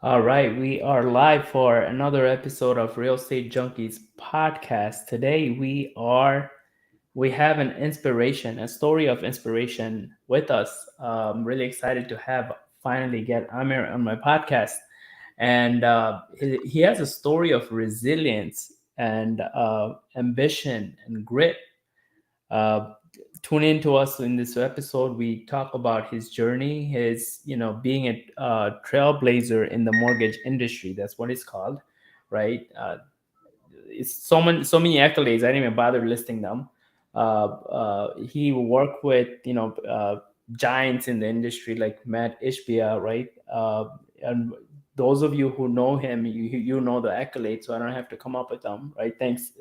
All right, we are live for another episode of Real Estate Junkies Podcast. Today we have an inspiration, a story of inspiration with us. Really excited to have finally get Amer on my podcast, and he has a story of resilience and ambition and grit. Uh, Tune in to us in this episode. We talk about his journey, his being a trailblazer in the mortgage industry. That's what it's called, right? It's so many accolades. I didn't even bother listing them. He worked with giants in the industry like Matt Ishbia, right? And those of you who know him, you know the accolades, so I don't have to come up with them, right? Thanks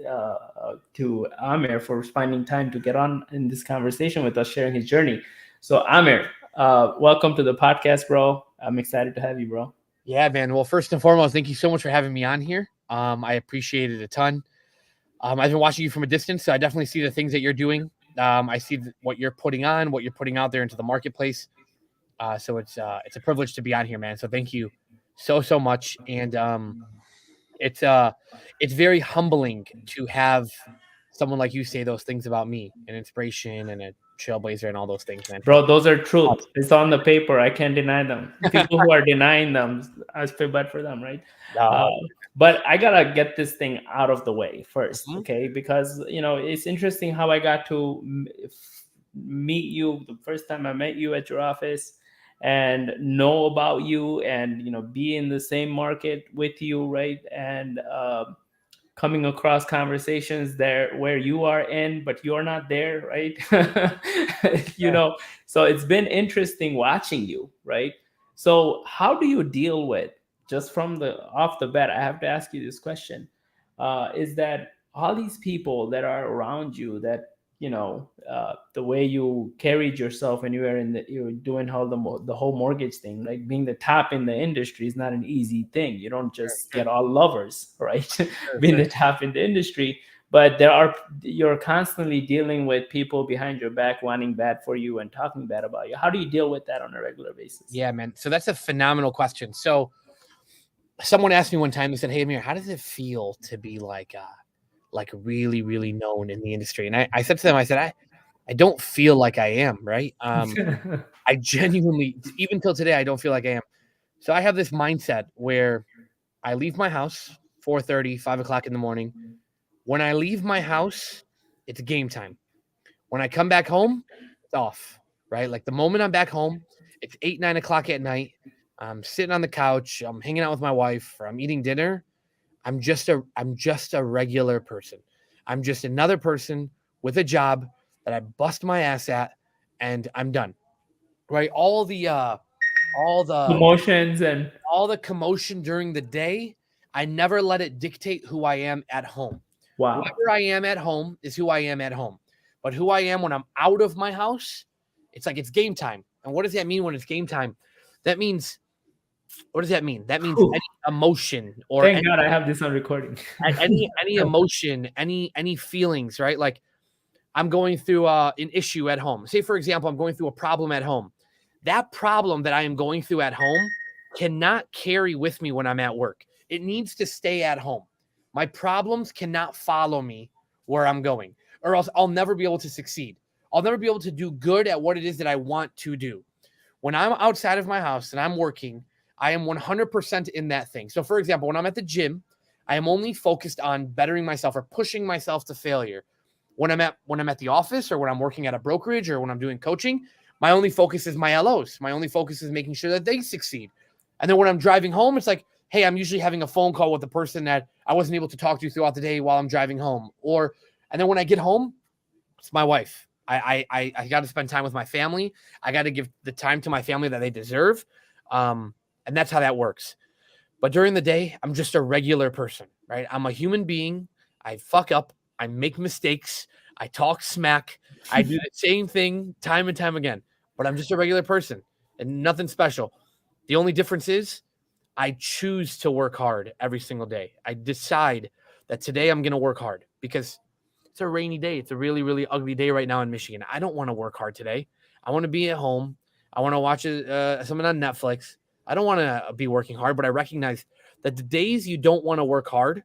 to Amer for finding time to get on in this conversation with us, sharing his journey. So Amer, welcome to the podcast, bro. I'm excited to have you, bro. Yeah, man. Well, first and foremost, thank you so much for having me on here. I appreciate it a ton. I've been watching you from a distance, so I definitely see the things that you're doing. I see what you're putting on, what you're putting out there into the marketplace. So it's a privilege to be on here, man. So thank you so much. And it's it's very humbling to have someone like you say those things about me, an inspiration and a trailblazer and all those things, man. Bro, those are truth. It's on the paper. I can't deny them. People who are denying them, I feel bad for them, right? Uh, Uh, but I gotta get this thing out of the way first, mhm. okay? Because it's interesting how I got to meet you the first time I met you at your office, and know about you, and be in the same market with you, right? And coming across conversations there where you are in but you're not there, right? you Yeah. know so it's been interesting watching you, right? So how do you deal with, just from the off the bat, I have to ask you this question, is that all these people that are around you, that the way you carried yourself when you were doing the whole mortgage thing, like being the top in the industry is not an easy thing. You don't Sure, just sure, get all lovers, right? sure, Being sure. the top in the industry. But you're constantly dealing with people behind your back wanting bad for you and talking bad about you. How do you deal with that on a regular basis? Yeah, man. So that's a phenomenal question. So someone asked me one time, they said, "Hey, Amir, how does it feel to be like really, really known in the industry?" And I said to them, I said, I don't feel like I am, right? I genuinely, even till today, I don't feel like I am. So I have this mindset where I leave my house 4:30, 5 o'clock in the morning. When I leave my house, it's game time. When I come back home, it's off, right? Like the moment I'm back home, it's 8, 9 o'clock at night. I'm sitting on the couch, I'm hanging out with my wife, or I'm eating dinner. I'm just a regular person. I'm just another person with a job that I bust my ass at, and I'm done. Right? All the Emotions and all the commotion during the day, I never let it dictate who I am at home. wow. Whoever I am at home is who I am at home. But who I am when I'm out of my house, it's like it's game time. And what does that mean when it's game time? That means what does that mean? That means Whew. any emotion or Thank God I have this on recording. any emotion, any feelings, right? Like I'm going through an issue at home. Say, for example, I'm going through a problem at home. That problem that I am going through at home cannot carry with me when I'm at work. It needs to stay at home. My problems cannot follow me where I'm going, or else I'll never be able to succeed. I'll never be able to do good at what it is that I want to do. When I'm outside of my house and I'm working, I am 100% in that thing. So, for example, when I'm at the gym, I am only focused on bettering myself or pushing myself to failure. When I'm at the office or when I'm working at a brokerage or when I'm doing coaching, my only focus is my LOs. My only focus is making sure that they succeed. And then when I'm driving home, it's like, hey, I'm usually having a phone call with the person that I wasn't able to talk to throughout the day while I'm driving home. And then when I get home, it's my wife. I got to spend time with my family. I got to give the time to my family that they deserve. And that's how that works. But during the day, I'm just a regular person, right? I'm a human being. I fuck up. I make mistakes. I talk smack. I do the same thing time and time again. But I'm just a regular person and nothing special. The only difference is I choose to work hard every single day. I decide that today I'm going to work hard because it's a rainy day. It's a really, really ugly day right now in Michigan. I don't want to work hard today. I want to be at home. I want to watch something on Netflix. I don't want to be working hard, but I recognize that the days you don't want to work hard,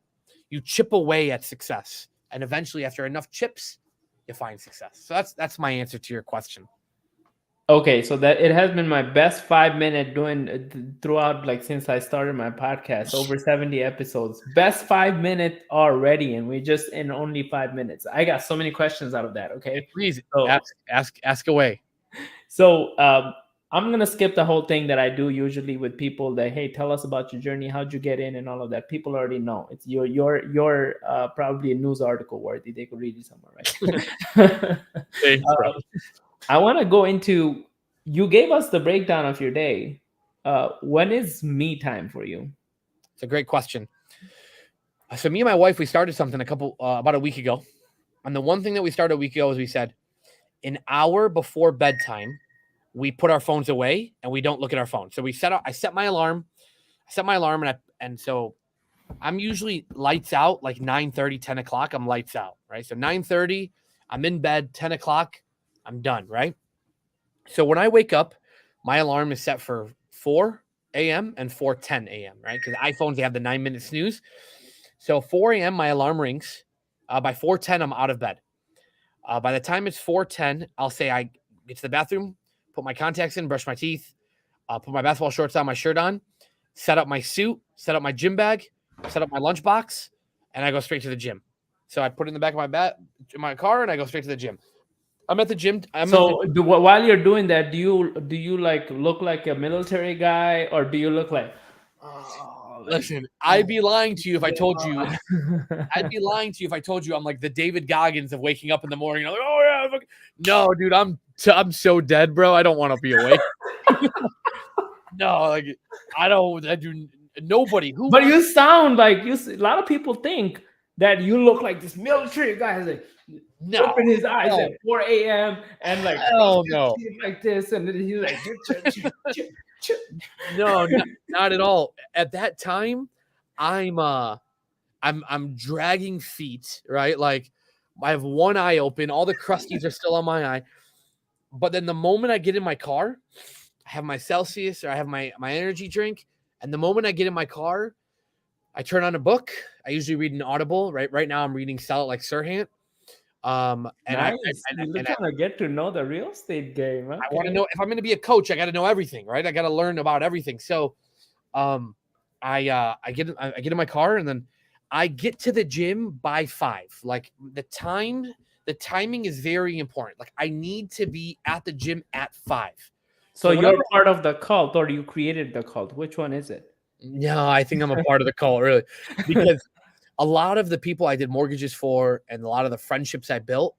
you chip away at success. And eventually, after enough chips, you find success. So that's my answer to your question. Okay, so that it has been my best 5 minute doing throughout, like since I started my podcast, over 70 episodes. Best 5 minute already, and we just in only 5 minutes. I got so many questions out of that. Okay, Please so ask away. so I'm gonna skip the whole thing that I do usually with people. That hey, tell us about your journey, how'd you get in, and all of that. People already know. It's your probably a news article worthy. They could read it somewhere, right? Thanks, bro. I want to go into, you gave us the breakdown of your day. When is me time for you? It's a great question. So me and my wife, we started something about a week ago. And the one thing that we started a week ago is we said an hour before bedtime, we put our phones away and we don't look at our phone. So I set my alarm. And so I'm usually lights out like 9:30, 10 o'clock. I'm lights out, right? So 9:30, I'm in bed, 10 o'clock, I'm done, right? So when I wake up, my alarm is set for 4 a.m. and 4:10 a.m., right? Because iPhones, they have the 9-minute snooze. So 4 a.m., my alarm rings. By 4:10, I'm out of bed. By the time it's 4:10, I'll say I get to the bathroom, put my contacts in, brush my teeth, put my basketball shorts on, my shirt on, set up my suit, set up my gym bag, set up my lunchbox, and I go straight to the gym. So I put it in the back of my car, and I go straight to the gym. I'm at the gym. While you're doing that, do you like look like a military guy, or do you look like? Listen, I'd be lying to you if I told you. I'd be lying to you if I told you I'm like the David Goggins of waking up in the morning. I'm like, oh yeah, no, dude, I'm so dead, bro. I don't want to be awake. No, like I do. Nobody who. But you sound like a lot of people think that you look like this military guy. Like, no, open his eyes at 4 a.m. and like, oh no, like this, and then he's like, no, not at all. At that time, I'm dragging feet, right? Like I have one eye open, all the crusties are still on my eye. But then the moment I get in my car, I have my Celsius or I have my energy drink, and the moment I get in my car, I turn on a book. I usually read an Audible. Right now I'm reading Sell It Like Sirhan. And nice. You kind of get to know the real estate game. Okay. I want to know if I'm going to be a coach. I got to know everything, right? I got to learn about everything. So, I get in my car, and then I get to the gym by 5. Like the timing is very important. Like I need to be at the gym at 5. So you're part of the cult, or you created the cult? Which one is it? No, I think I'm a part of the cult, really, because a lot of the people I did mortgages for and a lot of the friendships I built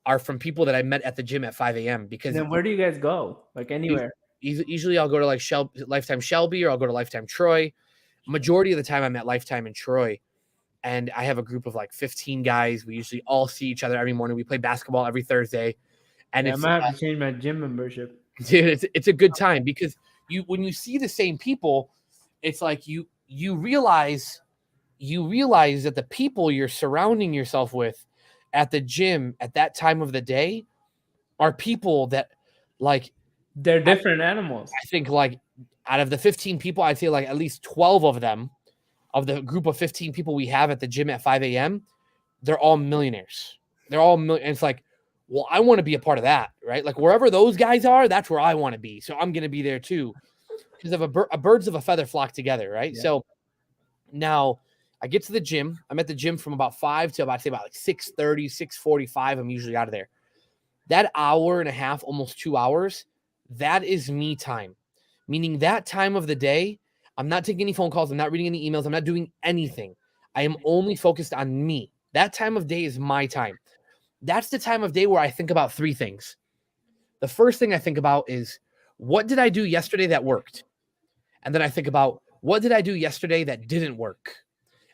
are from people that I met at the gym at 5 a.m. Because then where do you guys go? Like anywhere? Usually I'll go to like Lifetime Shelby, or I'll go to Lifetime Troy. Majority of the time I'm at Lifetime in Troy, and I have a group of like 15 guys. We usually all see each other every morning. We play basketball every Thursday, and I might have to change my gym membership. Dude, it's a good time because when you see the same people, it's like you realize that the people you're surrounding yourself with at the gym at that time of the day are people that like they're different animals. I think like out of the 15 people, I'd say like at least 12 of them, of the group of 15 people we have at the gym at 5 a.m., they're all millionaires. They're all and it's like, well, I want to be a part of that, right? Like wherever those guys are, that's where I want to be. So I'm going to be there too, because of a birds of a feather flock together, right? Yeah. So now I get to the gym. I'm at the gym from about 5 to about like 6:30, 6:45. I'm usually out of there. That hour and a half, almost 2 hours, that is me time. Meaning that time of the day, I'm not taking any phone calls. I'm not reading any emails. I'm not doing anything. I am only focused on me. That time of day is my time. That's the time of day where I think about 3 things. The first thing I think about is, what did I do yesterday that worked? And then I think about, what did I do yesterday that didn't work?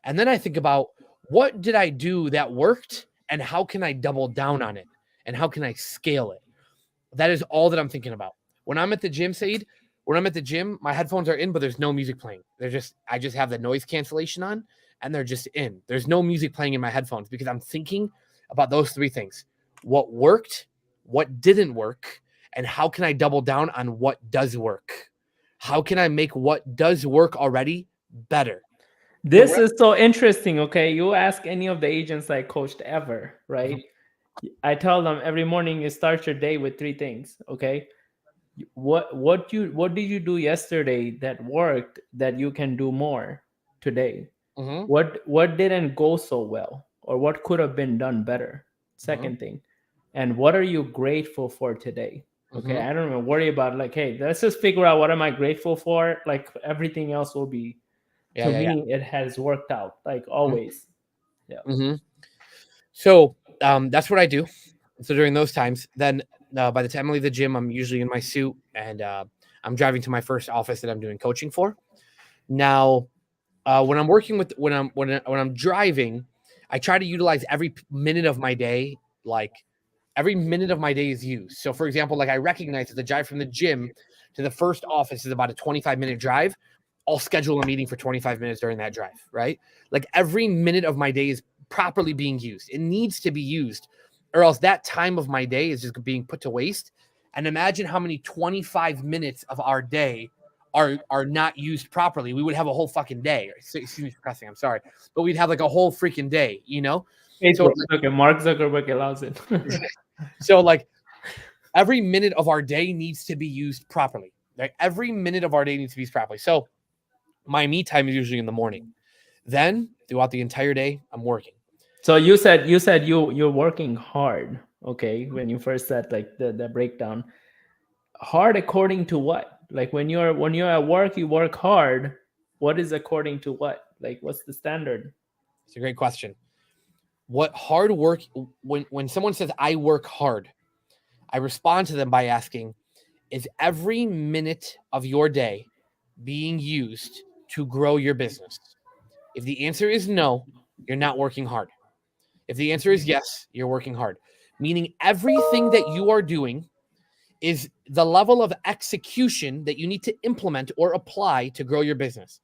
And then I think about, what did I do that worked and how can I double down on it? And how can I scale it? That is all that I'm thinking about. When I'm at the gym, Said, when I'm at the gym, my headphones are in, but there's no music playing. I just have the noise cancellation on and they're just in. There's no music playing in my headphones because I'm thinking about those 3 things. What worked, what didn't work, and how can I double down on what does work, How can I make what does work already better? This is so interesting. Okay, you ask any of the agents I coached ever, right? I tell them every morning you start your day with three things. Okay, what did you do yesterday that worked that you can do more today? Mm-hmm. What didn't go so well, or what could have been done better? Mm-hmm. Second thing, and what are you grateful for today? Okay, Mm-hmm. I don't even worry about like, hey, let's just figure out what am I grateful for. Like everything else will be, Yeah, to yeah, yeah. me, it has worked out like always. Yeah. Mm-hmm. So that's what I do. So during those times, then by the time I leave the gym, I'm usually in my suit and I'm driving to my first office that I'm doing coaching for. Now, when I'm working with when I'm driving, I try to utilize every minute of my day. Like every minute of my day is used. So, for example, like I recognize that the drive from the gym to the first office is about a 25-minute drive. I'll schedule a meeting for 25 minutes during that drive, right? Like every minute of my day is properly being used. It needs to be used, or else that time of my day is just being put to waste. And imagine how many 25 minutes of our day are not used properly. We would have a whole fucking day. Excuse me for cussing. I'm sorry, but we'd have like a whole freaking day, you know. So, Okay, Mark Zuckerberg allows it. so like every minute of our day needs to be used properly. Like every minute of our day needs to be used properly. So my me time is usually in the morning. Then throughout the entire day, I'm working. So you're working hard. Okay, when you first said like the breakdown, hard according to what? Like when you're at work, you work hard. What is according to what? Like what's the standard? It's a great question. What hard work when someone says I work hard, I respond to them by asking, is every minute of your day being used to grow your business? If the answer is no, you're not working hard. If the answer is yes, you're working hard. Meaning everything that you are doing is the level of execution that you need to implement or apply to grow your business.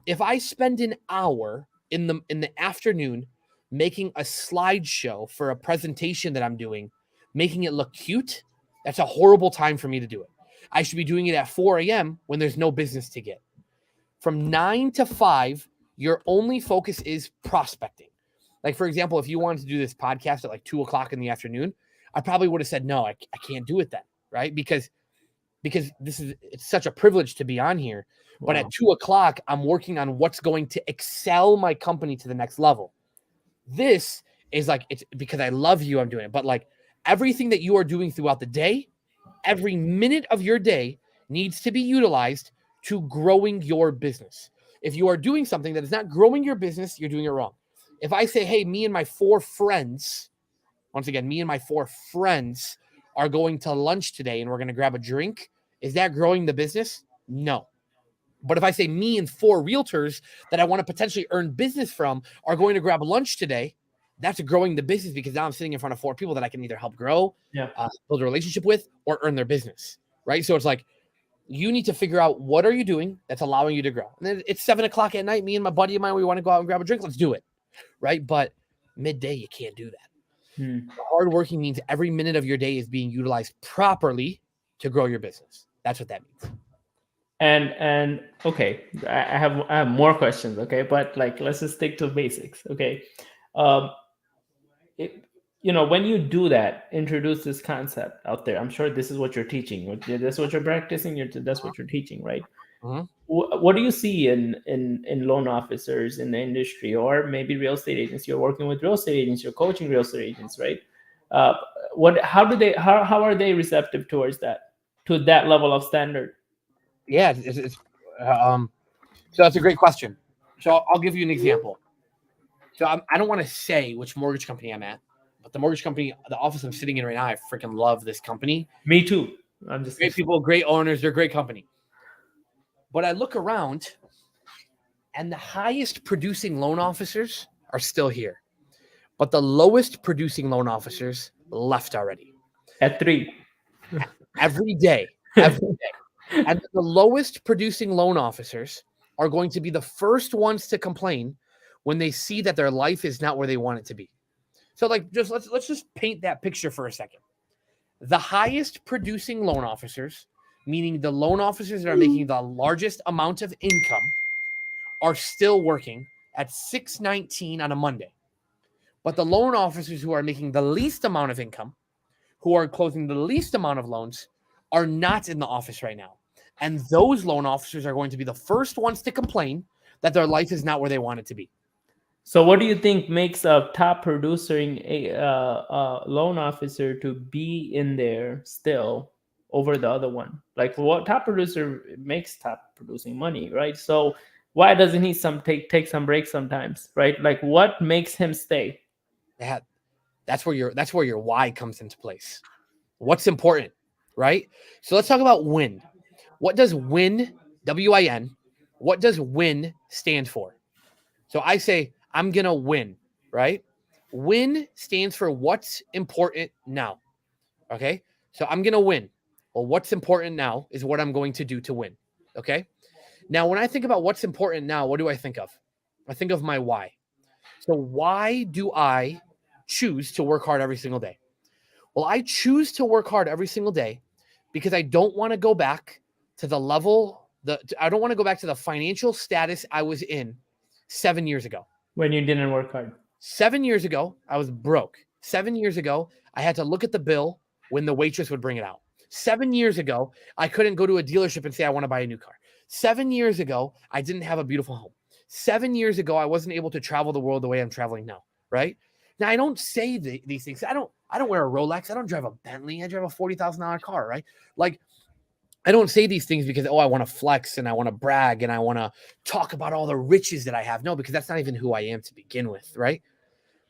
If I spend an hour in the afternoon making a slideshow for a presentation that I'm doing, making it look cute, that's a horrible time for me to do it. I should be doing it at 4 a.m. when there's no business to get. From 9 to 5, your only focus is prospecting. Like, for example, if you wanted to do this podcast at like 2 o'clock in the afternoon, I probably would have said, no, I can't do it then, right? Because it's such a privilege to be on here. But Wow. at 2 o'clock, I'm working on what's going to excel my company to the next level. This is like, it's because I love you, I'm doing it. But like everything that you are doing throughout the day, every minute of your day needs to be utilized to growing your business. If you are doing something that is not growing your business, you're doing it wrong. If I say, hey, me and my 4 friends, once again, me and my 4 friends are going to lunch today and we're going to grab a drink, is that growing the business? No. But if I say me and 4 realtors that I want to potentially earn business from are going to grab lunch today, that's growing the business because now I'm sitting in front of 4 people that I can either help grow, Yeah. build a relationship with, or earn their business, right? So it's like you need to figure out what are you doing that's allowing you to grow. And then it's 7 o'clock at night. Me and my buddy of mine, we want to go out and grab a drink. Let's do it, right? But midday, you can't do that. Hard working means every minute of your day is being utilized properly to grow your business. That's what that means. And okay, I have more questions. Okay, but like let's just stick to basics. Okay, um, it, when you do that, introduce this concept out there. I'm sure this is what you're teaching. That's what you're practicing. That's what you're teaching, right? Mm-hmm. What do you see in loan officers in the industry, or maybe real estate agents? You're working with real estate agents. You're coaching real estate agents, right? Uh, how are they receptive towards that, to that level of standard? Yeah, so that's a great question. So I'll give you an example. So I don't want to say which mortgage company I'm at, but the mortgage company, the office I'm sitting in right now, I freaking love this company. Me too. I'm just Great people, great owners, they're a great company. But I look around and the highest producing loan officers are still here. But the lowest producing loan officers left already. at 3. Every day. Every day. And the lowest producing loan officers are going to be the first ones to complain when they see that their life is not where they want it to be. So like just let's just paint that picture for a second. The highest producing loan officers meaning the loan officers that are making the largest amount of income are still working at 6:19 on a Monday. But the loan officers who are making the least amount of income, who are closing the least amount of loans, are not in the office right now. And those loan officers are going to be the first ones to complain that their life is not where they want it to be. So, what do you think makes a top producing loan officer to be in there still over the other one? Like, what top producer makes top producing money, right? So, why doesn't he take some breaks sometimes, right? Like, what makes him stay? That's where your why comes into place. What's important, right? So let's talk about win. What does win, WIN, what does win stand for? So I say, I'm going to win, right? Win stands for what's important now. Okay. So I'm going to win. Well, what's important now is what I'm going to do to win. Okay. Now, when I think about what's important now, what do I think of? I think of my why. So why do I choose to work hard every single day? Well, I choose to work hard every single day because I don't want to go back to the level, I don't want to go back to the financial status I was in 7 years ago. When you didn't work hard. 7 years ago, I was broke. 7 years ago, I had to look at the bill when the waitress would bring it out. 7 years ago, I couldn't go to a dealership and say, I want to buy a new car. 7 years ago, I didn't have a beautiful home. 7 years ago, I wasn't able to travel the world the way I'm traveling now, right? Now, I don't say these things. I don't wear a Rolex. I don't drive a Bentley. I drive a $40,000 car, right? Like, I don't say these things because, I want to flex and I want to brag and I want to talk about all the riches that I have. No, because that's not even who I am to begin with, right?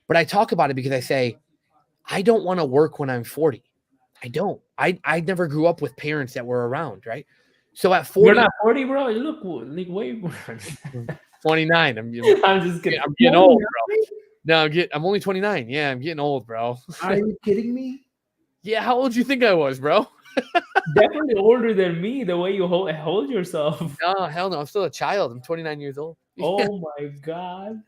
But I talk about it because I say, I don't want to work when I'm 40. I don't. I never grew up with parents that were around, right? So at 40, you're not 40, bro. You look like way more. 29. I'm just kidding. I'm getting old, bro. No, I'm only 29. Yeah, I'm getting old, bro. Are you kidding me? Yeah, how old do you think I was, bro? Definitely older than me. The way you hold yourself. No, hell no. I'm still a child. I'm 29 years old. Oh my god.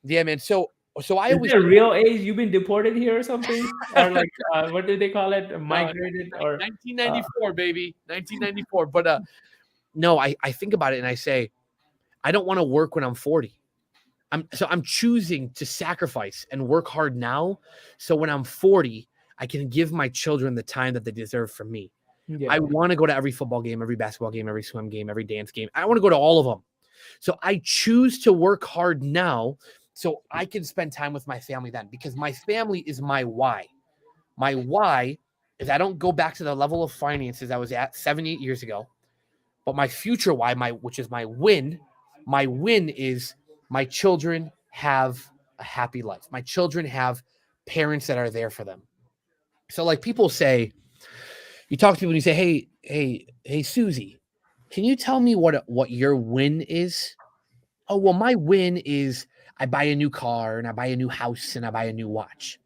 Yeah, man. So I Is always it a real age? You've been deported here or something, or like what do they call it? Migrated or 1994, baby, 1994. But no, I think about it and I say, I don't want to work when I'm 40. I'm choosing to sacrifice and work hard now, so when I'm 40, I can give my children the time that they deserve from me. Yeah. I want to go to every football game, every basketball game, every swim game, every dance game. I want to go to all of them. So I choose to work hard now so I can spend time with my family then, because my family is my why. My why is I don't go back to the level of finances I was at 7, 8 years ago, but my future why, which is my win is my children have a happy life. My children have parents that are there for them. So like people say, you talk to people and you say, hey, Susie, can you tell me what your win is? Oh, well, my win is I buy a new car and I buy a new house and I buy a new watch.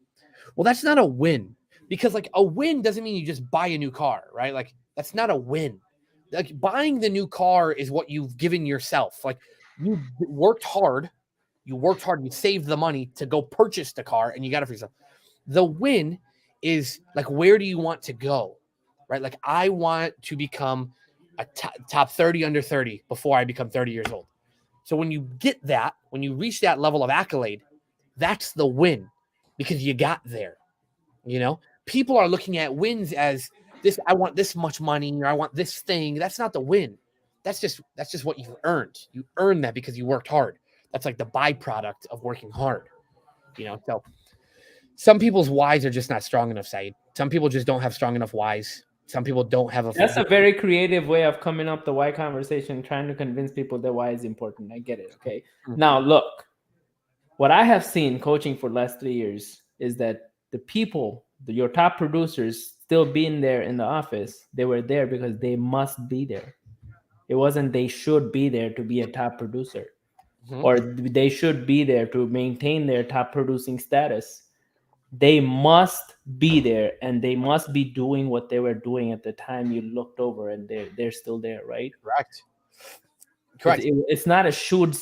Well, that's not a win, because like a win doesn't mean you just buy a new car, right? Like that's not a win. Like buying the new car is what you've given yourself. Like you worked hard, you saved the money to go purchase the car and you got it for yourself. The win is like, where do you want to go? Right? Like I want to become a top 30 under 30 before I become 30 years old. So when you get that, when you reach that level of accolade, that's the win, because you got there. You know, people are looking at wins as this, I want this much money or I want this thing. That's not the win. That's just what you've earned. You earned that because you worked hard. That's like the byproduct of working hard. You know, so some people's whys are just not strong enough, Saeed. Some people just don't have strong enough whys. Some people don't have a. That's a very creative way of coming up the why conversation, trying to convince people that why is important. I get it. Okay. Mm-hmm. Now look, what I have seen coaching for the last 3 years is that the people, your top producers, still being there in the office, they were there because they must be there. It wasn't they should be there to be a top producer, or they should be there to maintain their top producing status. They must be there, and they must be doing what they were doing at the time you looked over, and they're still there, right? Correct. It's not a should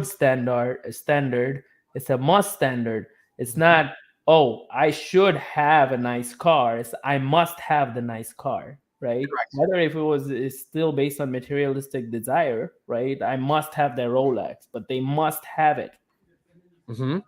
standard. It's a must standard. It's not, oh, I should have a nice car. It's I must have the nice car, right? Correct. Whether if it was is still based on materialistic desire, right? I must have their Rolex, but they must have it. Mm-hmm.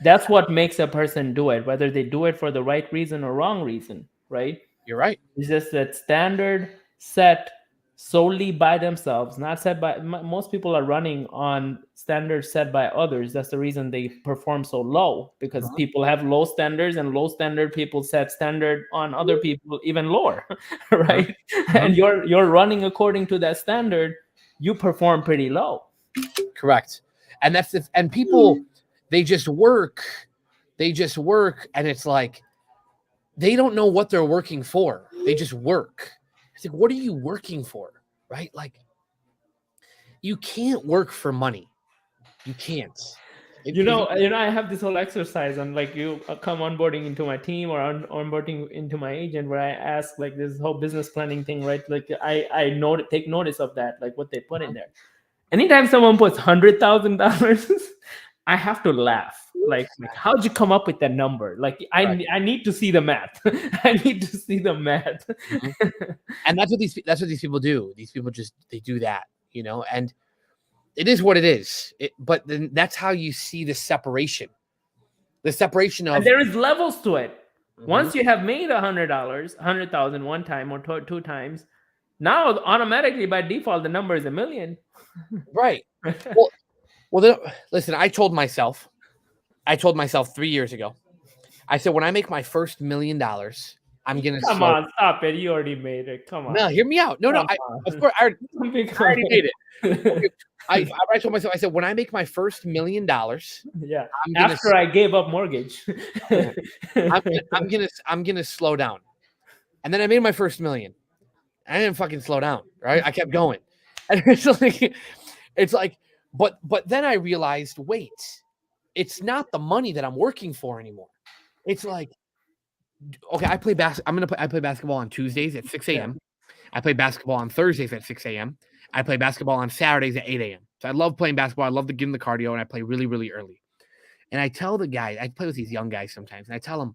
That's what makes a person do it, whether they do it for the right reason or wrong reason, right? You're right. It's just that standard set solely by themselves, not set by most people are running on standards set by others. That's the reason they perform so low, because Uh-huh. people have low standards, and low standard people set standard on other people even lower, right? Uh-huh. And you're running according to that standard, you perform pretty low. Correct. And that's the, and people, they just work, and it's like they don't know what they're working for. They just work. It's like, what are you working for? Right? Like, you can't work for money. You can't. I have this whole exercise on, like, you come onboarding into my team or onboarding into my agent, where I ask, like, this whole business planning thing, right? Like, I take notice of that, like what they put in there. Anytime someone puts $100,000, I have to laugh. Like, how'd you come up with that number? Like, I need to see the math. I need to see the math. And that's what these people do. These people just, they do that, and it is what it is. But then that's how you see the separation of, And there is levels to it. Mhm. Once you have made $100, 100,000 one time or two times, now automatically by default the number is $1 million. Right. Well, then, listen. I told myself 3 years ago. I said, when I make my first $1 million, I'm gonna Come on, stop it! You already made it. Come on. No, hear me out. No. Of course, I already made it. Okay. I told myself, I said, when I make my first $1 million, yeah. After I gave up mortgage, I'm gonna slow down. And then I made my first $1 million. I didn't fucking slow down, right? I kept going. And it's like, but then I realized, wait, it's not the money that I'm working for anymore. It's like, okay, I play basketball on Tuesdays at 6 a.m. I play basketball on Thursdays at 6 a.m. I play basketball on Saturdays at 8 a.m. So I love playing basketball. I love to get in the cardio, and I play really, really early. And I tell the guy, I play with these young guys sometimes, and I tell them,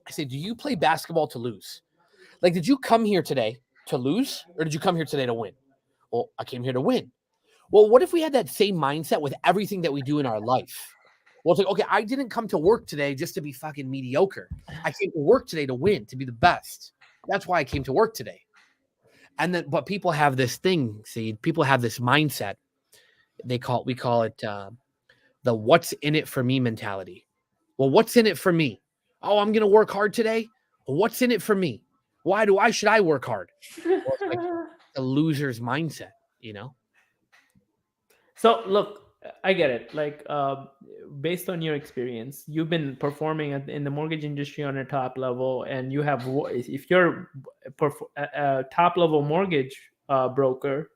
I say, do you play basketball to lose? Like, did you come here today to lose, or did you come here today to win? Well, I came here to win. Well, what if we had that same mindset with everything that we do in our life? Well, it's like, okay, I didn't come to work today just to be fucking mediocre. I came to work today to win, to be the best. That's why I came to work today. And then, but people have this thing, people have this mindset. We call it the what's in it for me mentality. Well, what's in it for me? Oh, I'm going to work hard today. Well, what's in it for me? Why should I work hard? Well, it's like the loser's mindset, So look, I get it. Like, based on your experience, you've been performing in the mortgage industry on a top level, and you have, if you're a top level mortgage broker,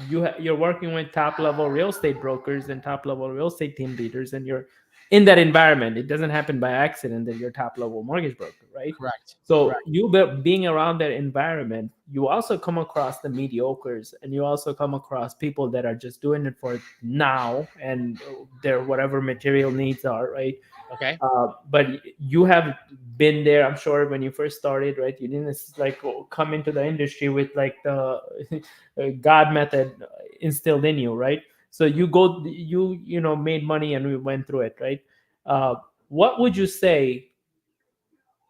you're working with top level real estate brokers and top level real estate team leaders, and you're in that environment. It doesn't happen by accident that you're top level mortgage broker, right? Correct. So Correct. you being around that environment, you also come across the mediocres, and you also come across people that are just doing it for now and their whatever material needs are, right? Okay. But you have been there, I'm sure, when you first started, right? You didn't like come into the industry with like the God method instilled in you, right? So you made money, and we went through it, right? What would you say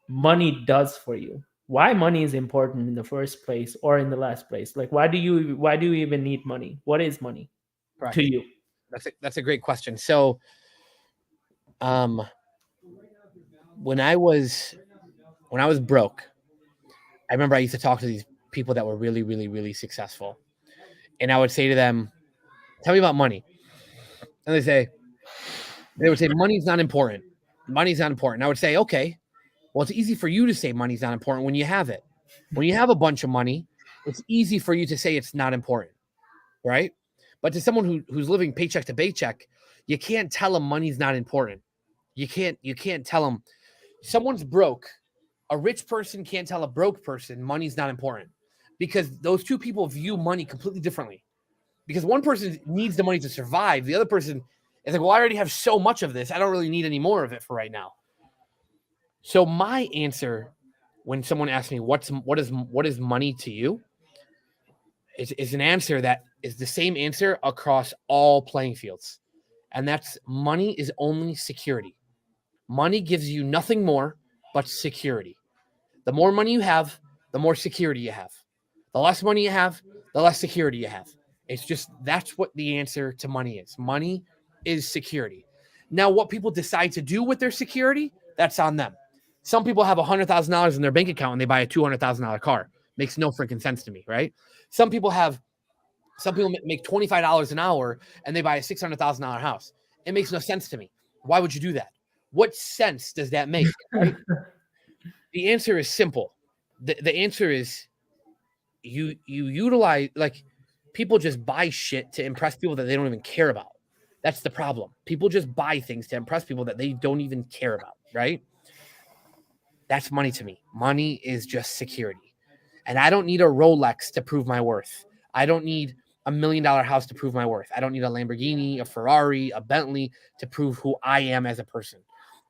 money does for you? Why money is important in the first place or in the last place? Like, why do you even need money? What is money to you? That's a great question. So, when I was broke, I remember I used to talk to these people that were really, really, really successful, and I would say to them, "Tell me about money," and they would say, "Money's not important. Money's not important." And I would say, "Okay, well, it's easy for you to say money's not important when you have it. When you have a bunch of money, it's easy for you to say it's not important, right? But to someone who's living paycheck to paycheck, you can't tell them money's not important. You can't tell them someone's broke. A rich person can't tell a broke person money's not important, because those two people view money completely differently. Because one person needs the money to survive. The other person is like, well, I already have so much of this. I don't really need any more of it for right now. So my answer when someone asks me what is money to you, is an answer that is the same answer across all playing fields. And that's money is only security. Money gives you nothing more but security. The more money you have, the more security you have. The less money you have, the less security you have. It's just that's what the answer to money is. Money is security. Now, what people decide to do with their security, that's on them. Some people have $100,000 in their bank account and they buy a $200,000 car. Makes no freaking sense to me, right? Some people make $25 an hour and they buy a $600,000 house. It makes no sense to me. Why would you do that? What sense does that make? Right? The answer is simple. The answer is you utilize, like, people just buy shit to impress people that they don't even care about. That's the problem. People just buy things to impress people that they don't even care about, right? That's money to me. Money is just security. And I don't need a Rolex to prove my worth. I don't need $1 million house to prove my worth. I don't need a Lamborghini, a Ferrari, a Bentley to prove who I am as a person.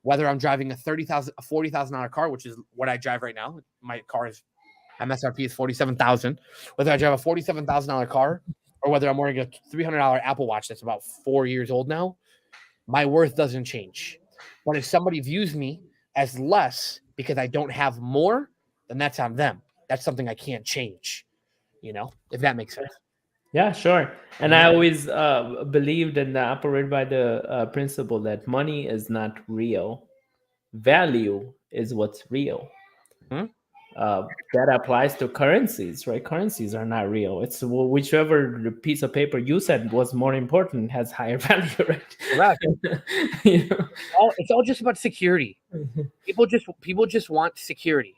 Whether I'm driving a $40,000 car, which is what I drive right now. My car is MSRP is $47,000. Whether I drive a $47,000 car or whether I'm wearing a $300 Apple Watch that's about 4 years old now, my worth doesn't change. But if somebody views me as less because I don't have more, then that's on them. That's something I can't change, if that makes sense. Yeah, sure. And I always believed and operate by the principle that money is not real. Value is what's real. That applies to currencies, right? Currencies are not real. It's whichever piece of paper you said was more important has higher value, right? Correct. It's all just about security. People just want security.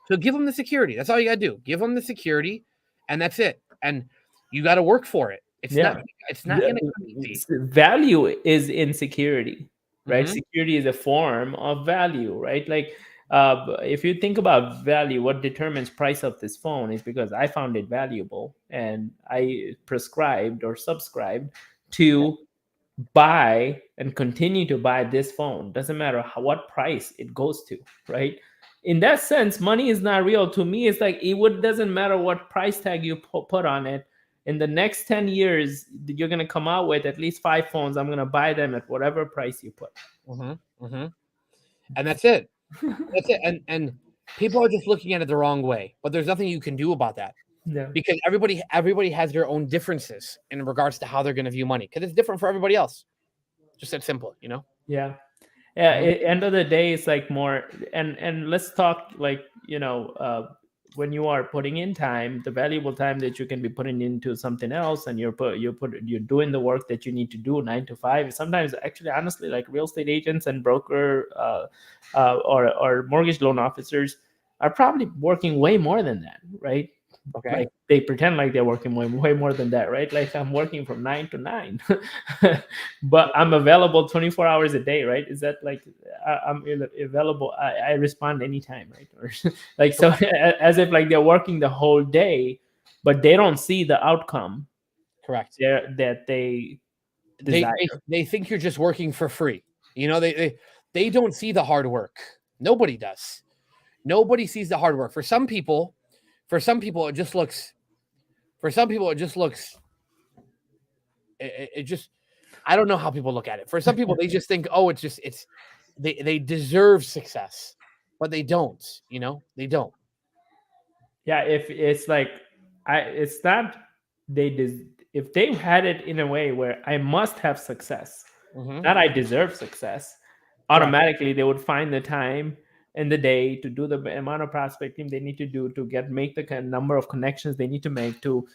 So give them the security. That's all you got to do. Give them the security, and that's it. And you got to work for it. It's not going to come easy. Value is in security, right? Security is a form of value, right? Like, if you think about value, what determines price of this phone is because I found it valuable and I prescribed or subscribed to buy and continue to buy this phone. Doesn't matter what price it goes to, right? In that sense, money is not real. To me, it's like doesn't matter what price tag you put on it. In the next 10 years, you're going to come out with at least 5 phones. I'm going to buy them at whatever price you put. And that's it. That's it. And people are just looking at it the wrong way, but there's nothing you can do about that. Yeah. Because everybody has their own differences in regards to how they're going to view money, because it's different for everybody else. Just that simple, Yeah. End of the day, it's like more, and let's talk like, when you are putting in time, the valuable time that you can be putting into something else, and you're doing the work that you need to do 9 to 5. Sometimes, actually, honestly, like real estate agents and broker or mortgage loan officers are probably working way more than that, right? Okay. Like they pretend like they're working way more than that, right? Like I'm working from 9 to 9, but I'm available 24 hours a day, right? Is that like I'm available? I respond anytime, right? Or like, so as if like they're working the whole day, but they don't see the outcome. Correct. That they think you're just working for free. They don't see the hard work. Nobody does. Nobody sees the hard work. For some people, it just looks. It just. I don't know how people look at it. For some people, they just think, oh, they deserve success, but they don't. They don't. Yeah, if it's like it's not if they had it in a way where I must have success, not I deserve success, automatically they would find the time in the day to do the amount of prospecting they need to do to make the number of connections they need to make, to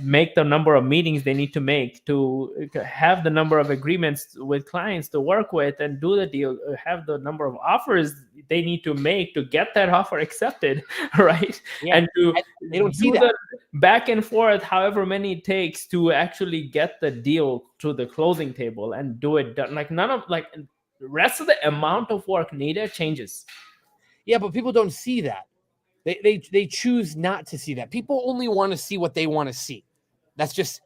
make the number of meetings they need to make, to have the number of agreements with clients to work with and do the deal, have the number of offers they need to make to get that offer accepted, right? Yeah. And they don't see that back and forth, however many it takes to actually get the deal to the closing table and do it done. Like none of like the rest of the amount of work needed changes. Yeah, but people don't see that. They choose not to see that. People only want to see what they want to see. That's just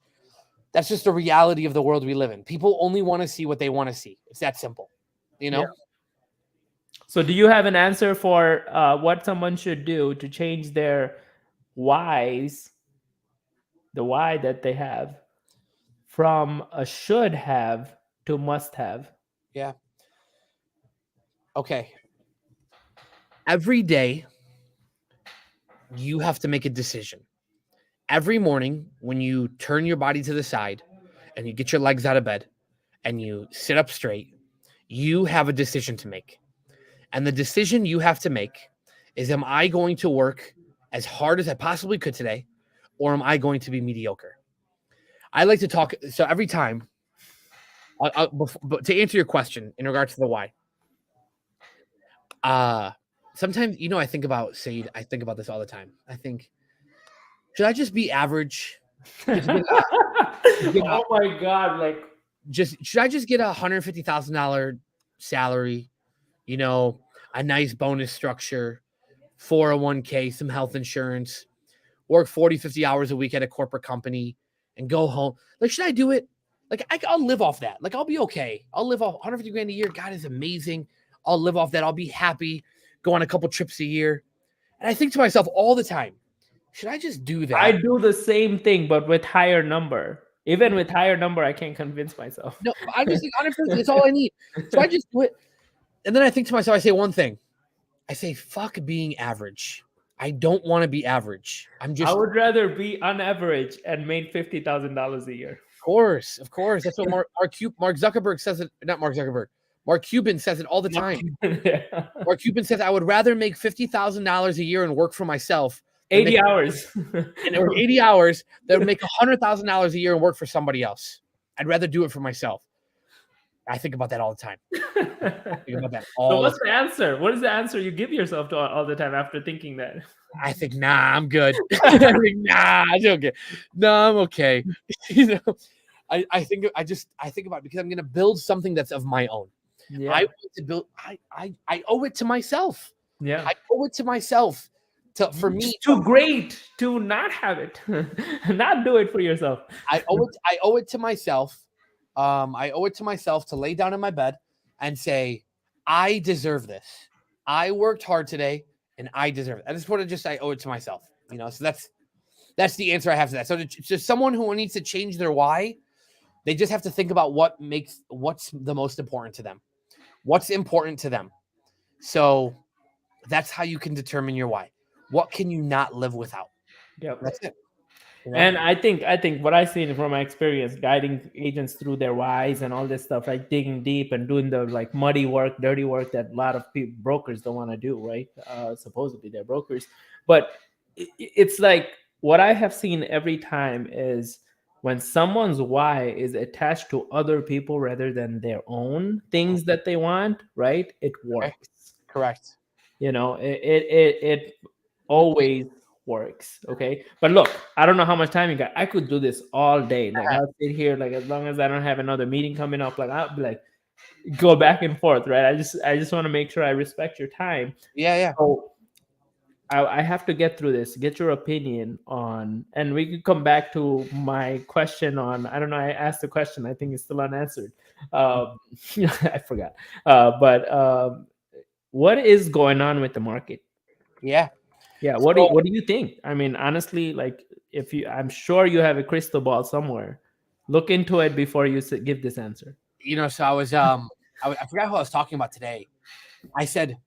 the reality of the world we live in. People only want to see what they want to see. It's that simple, Yeah. So, do you have an answer for what someone should do to change their whys, the why that they have, from a should have to must have? Yeah. Okay. Every day you have to make a decision. Every morning when you turn your body to the side and you get your legs out of bed and you sit up straight, you have a decision to make. And the decision you have to make is, am I going to work as hard as I possibly could today, or am I going to be mediocre? I like to talk. So every time, but to answer your question in regards to the why, uh, sometimes, I think about Sade. I think about this all the time. I think, should I just be average? Just get Oh my god! Like, should I just get $150,000 salary? A nice bonus structure, 401k, some health insurance, work 40, 50 hours a week at a corporate company and go home. Like, should I do it? Like, I'll live off that. Like, I'll be okay. I'll live off 150 grand a year. God is amazing. I'll live off that. I'll be happy. Go on a couple trips a year. And I think to myself all the time, should I just do I that? do the same thing, but with higher number. Even with higher number, I can't convince myself. No, I just think 150 is all I need. So I just do it. And then I think to myself, I say one thing. I say, fuck being average. I don't want to be average. I Of would rather be on average and made $50,000 a year. course. That's what Mark Zuckerberg says it. Not Mark Zuckerberg. Mark Cuban says it all the time. Yeah. Mark Cuban says, I would rather make $50,000 a year and work for myself. 80 hours. Or 80 hours that would make $100,000 a year and work for somebody else. I'd rather do it for myself. I think about that all the time. Think about that So what's the answer? What is the answer you give yourself to all the time after thinking that? I think, nah, I'm good. I think, nah, I'm okay. No, I'm okay. I think about it because I'm going to build something that's of my own. Yeah. I want to build. I owe it to myself. Yeah. I owe it to myself. For me, it's too great to not have it, not do it for yourself. I owe it to myself. I owe it to myself to lay down in my bed and say, I deserve this. I worked hard today and I deserve it. I just want to I owe it to myself. So that's the answer I have to that. So to someone who needs to change their why, they just have to think about what's the most important to them. What's important to them. So that's how you can determine your why. What can you not live without? Yep. That's it. And I think what I seen from my experience guiding agents through their whys and all this stuff, like digging deep and doing the like muddy work, dirty work that a lot of brokers don't want to do, right? Supposedly they're brokers, but it's like what I have seen every time is when someone's why is attached to other people rather than their own things that they want, right? It works. Okay. Correct. It always works. Okay. But look, I don't know how much time you got. I could do this all day. Like I'll sit here, like as long as I don't have another meeting coming up, like I'll be like go back and forth, right? I just want to make sure I respect your time. Yeah. So I have to get through this, get your opinion on, and we could come back to my question on, I don't know, I asked the question, I think it's still unanswered. I forgot. But what is going on with the market? Yeah. What do you think? I mean, honestly, like I'm sure you have a crystal ball somewhere. Look into it before you give this answer. So I was I forgot who I was talking about today. I said,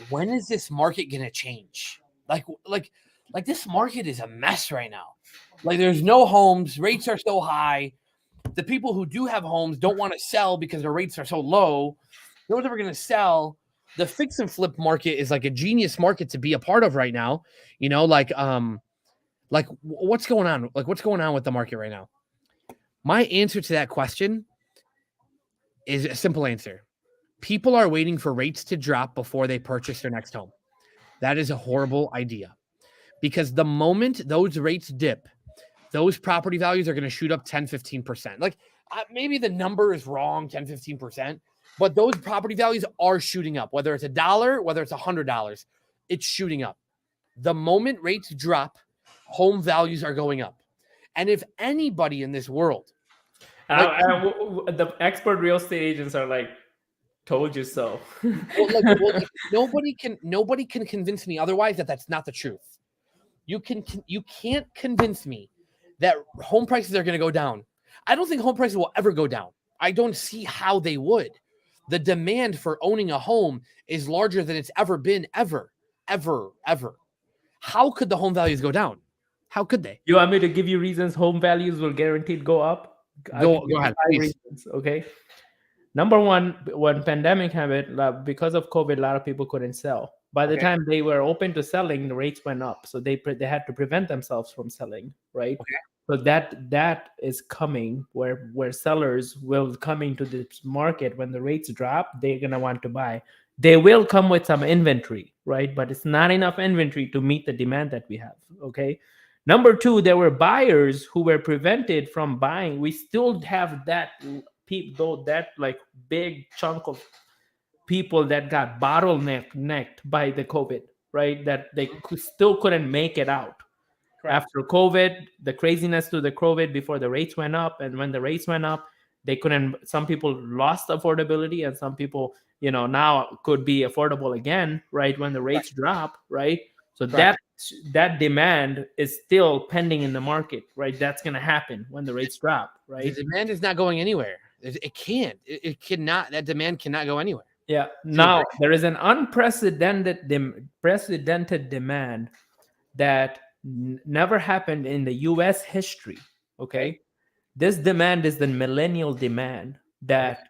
when is this market gonna change? Like this market is a mess right now. Like there's no homes, rates are so high. The people who do have homes don't want to sell because their rates are so low. No one's ever gonna sell. The fix and flip market is like a genius market to be a part of right now. Like what's going on? Like what's going on with the market right now? My answer to that question is a simple answer. People are waiting for rates to drop before they purchase their next home. That is a horrible idea because the moment those rates dip, those property values are going to shoot up 10, 15%. Like maybe the number is wrong, 10, 15%, but those property values are shooting up, whether it's $1, whether it's $100, it's shooting up. The moment rates drop, home values are going up. And if anybody in this world, the expert real estate agents are like, Told you so. Well, nobody can convince me otherwise that that's not the truth. You can't convince me that home prices are going to go down. I don't think home prices will ever go down. I don't see how they would. The demand for owning a home is larger than it's ever been, ever. How could the home values go down? How could they? You want me to give you reasons home values will guaranteed go up? I can Go give you ahead, five please. reasons. Okay. Number one, when pandemic happened, because of COVID, a lot of people couldn't sell. By the Okay. time they were open to selling, the rates went up, so they had to prevent themselves from selling, right? Okay. So that is coming where sellers will come into this market when the rates drop. They're gonna want to buy. They will come with some inventory, right? But it's not enough inventory to meet the demand that we have. Okay. Number two, there were buyers who were prevented from buying. We still have that people, that like big chunk of people that got bottlenecked by the COVID, right? That they still couldn't make it out Correct. after COVID, the craziness to the COVID before the rates went up. And when the rates went up, they couldn't, some people lost affordability and some people, now could be affordable again, right? When the rates drop, right? So Correct. that demand is still pending in the market, right? That's going to happen when the rates drop, The right? demand is not going anywhere. It can't. It cannot. That demand cannot go anywhere. Yeah. To a Now great- there is an unprecedented demand that never happened in the U.S. history. Okay. Okay, this demand is the millennial demand Okay. that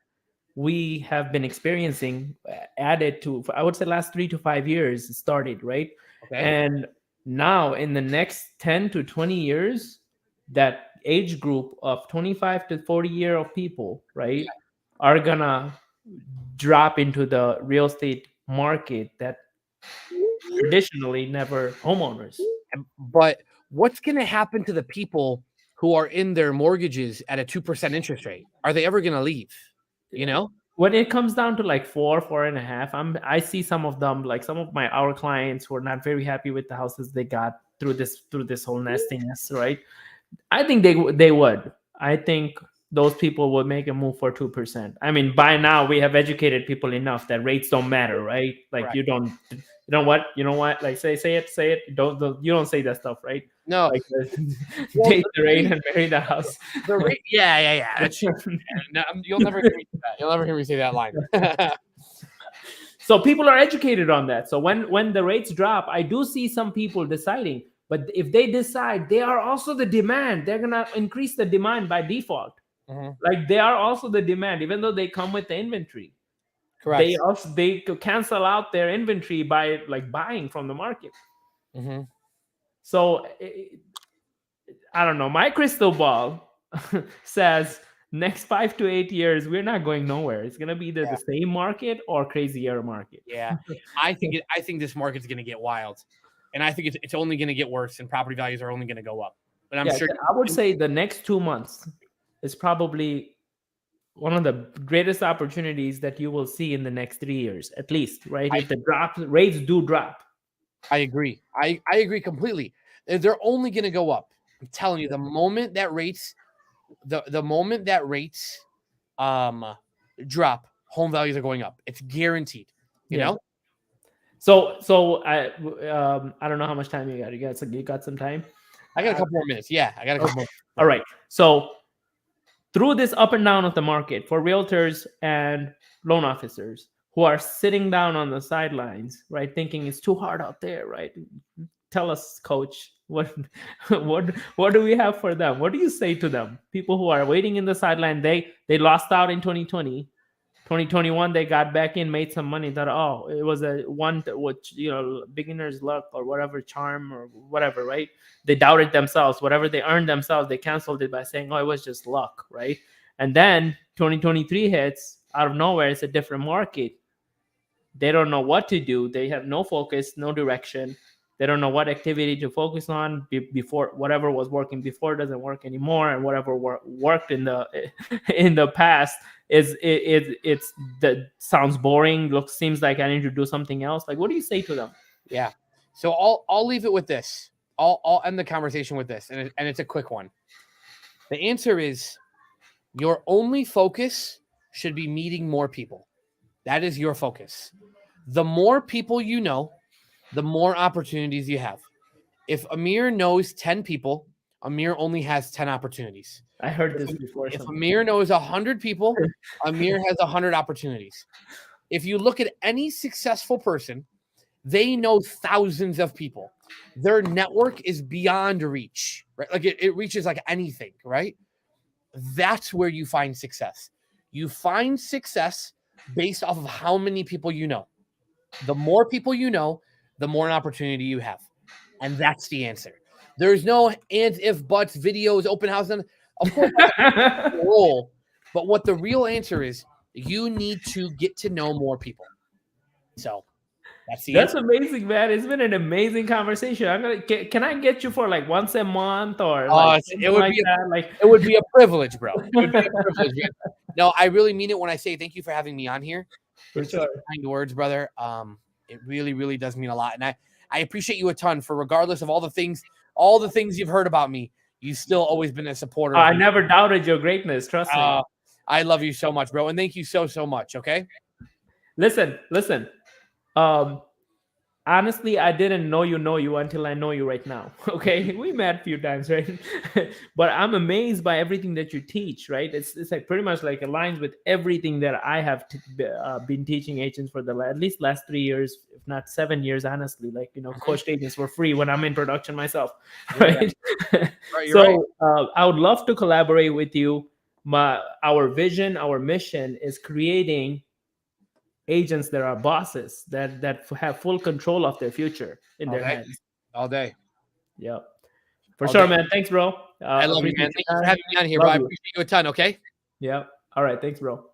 we have been experiencing, added to, I would say, last 3 to 5 years it started, right? Okay. And now in the next 10 to 20 years, that age group of 25 to 40 year of people, right, are gonna drop into the real estate market that traditionally never homeowners. But what's going to happen to the people who are in their mortgages at a 2% interest rate? Are they ever going to leave? You know? When it comes down to like 4 and a half, I see some of them, like some of our clients who are not very happy with the houses they got through this whole nestiness, right? I think they would. I think those people would make a move for 2%. I mean, by now we have educated people enough that rates don't matter, right? Like Correct. you know what? Like say it. You don't say that stuff, right? No. Like Well, date the rate and marry the house. the rate. Yeah. That's true. No, you'll never hear me say that. You'll never hear me say that line. So people are educated on that. So when the rates drop, I do see some people deciding. But if they decide, they are also the demand. They're gonna increase the demand by default. Mhm. Like they are also the demand, even though they come with the inventory. Correct. They could cancel out their inventory by like buying from the market. Mhm. So I don't know. My crystal ball says next 5 to 8 years we're not going nowhere. It's gonna be either the same market or crazier market. Yeah. I think this market's going to get wild. And I think it's only going to get worse and property values are only going to go up. But I'm Yeah, sure I would say the next 2 months is probably one of the greatest opportunities that you will see in the next 3 years, at least, right? If the rates do drop. I agree. I agree completely. They're only going to go up. I'm telling you, the moment that rates drop, home values are going up. It's guaranteed. You Yeah. know? So I don't know how much time you got. You got some time? I got a couple more minutes. Yeah, I got a couple more. All right. So through this up and down of the market for realtors and loan officers who are sitting down on the sidelines, right, thinking it's too hard out there, right? Tell us, coach, what do we have for them? What do you say to them? People who are waiting in the sideline, they lost out in 2020. 2021 they got back in, made some money, thought, oh, it was a one which beginner's luck or whatever, charm or whatever, right? They doubted themselves. Whatever they earned themselves, they canceled it by saying, oh, it was just luck, right? And then 2023 hits out of nowhere. It's a different market. They don't know what to do. They have no focus, no direction. They don't know what activity to focus on. Before, whatever was working before doesn't work anymore, and whatever worked in the in the past it's that sounds boring. Seems like I need to do something else. Like, what do you say to them? Yeah. So I'll leave it with this. I'll end the conversation with this, and it's a quick one. The answer is your only focus should be meeting more people. That is your focus. The more people you know, the more opportunities you have. If Amer knows 10 people, Amer only has 10 opportunities. I heard this before. If Amer knows 100 people, Amer has 100 opportunities. If you look at any successful person, they know thousands of people. Their network is beyond reach, right? Like it reaches like anything, right? That's where you find success. You find success based off of how many people you know. The more people you know, the more an opportunity you have. And that's the answer. There's no ands, if, buts, videos, open house. And of course, that's the role. But what the real answer is, you need to get to know more people. So that's amazing, man. It's been an amazing conversation. Can I get you for like once a month or like it would like be that? Like it would be a privilege, bro. It would be a privilege. Man. No, I really mean it when I say thank you for having me on here. For sure. Kind words, brother. It really, really does mean a lot, and I appreciate you a ton for regardless of all the things you've heard about me. You've still always been a supporter. I never doubted your greatness. Trust me. I love you so much, bro, and thank you so much. Okay. Listen. Honestly, I didn't know you until I know you right now. Okay, we met a few times, right? But I'm amazed by everything that you teach, right? It's like pretty much like aligns with everything that I have been teaching agents for at least last 3 years, if not 7 years, honestly. Like, coached agents for free when I'm in production myself, right? Right, So I would love to collaborate with you. Our vision, our mission is creating agents that are bosses that have full control of their future in their hands all day. Yeah, for sure, man. Thanks, bro. I love you, man. Thank you for having me on here, bro. I appreciate you a ton. Okay. Yeah. All right. Thanks, bro.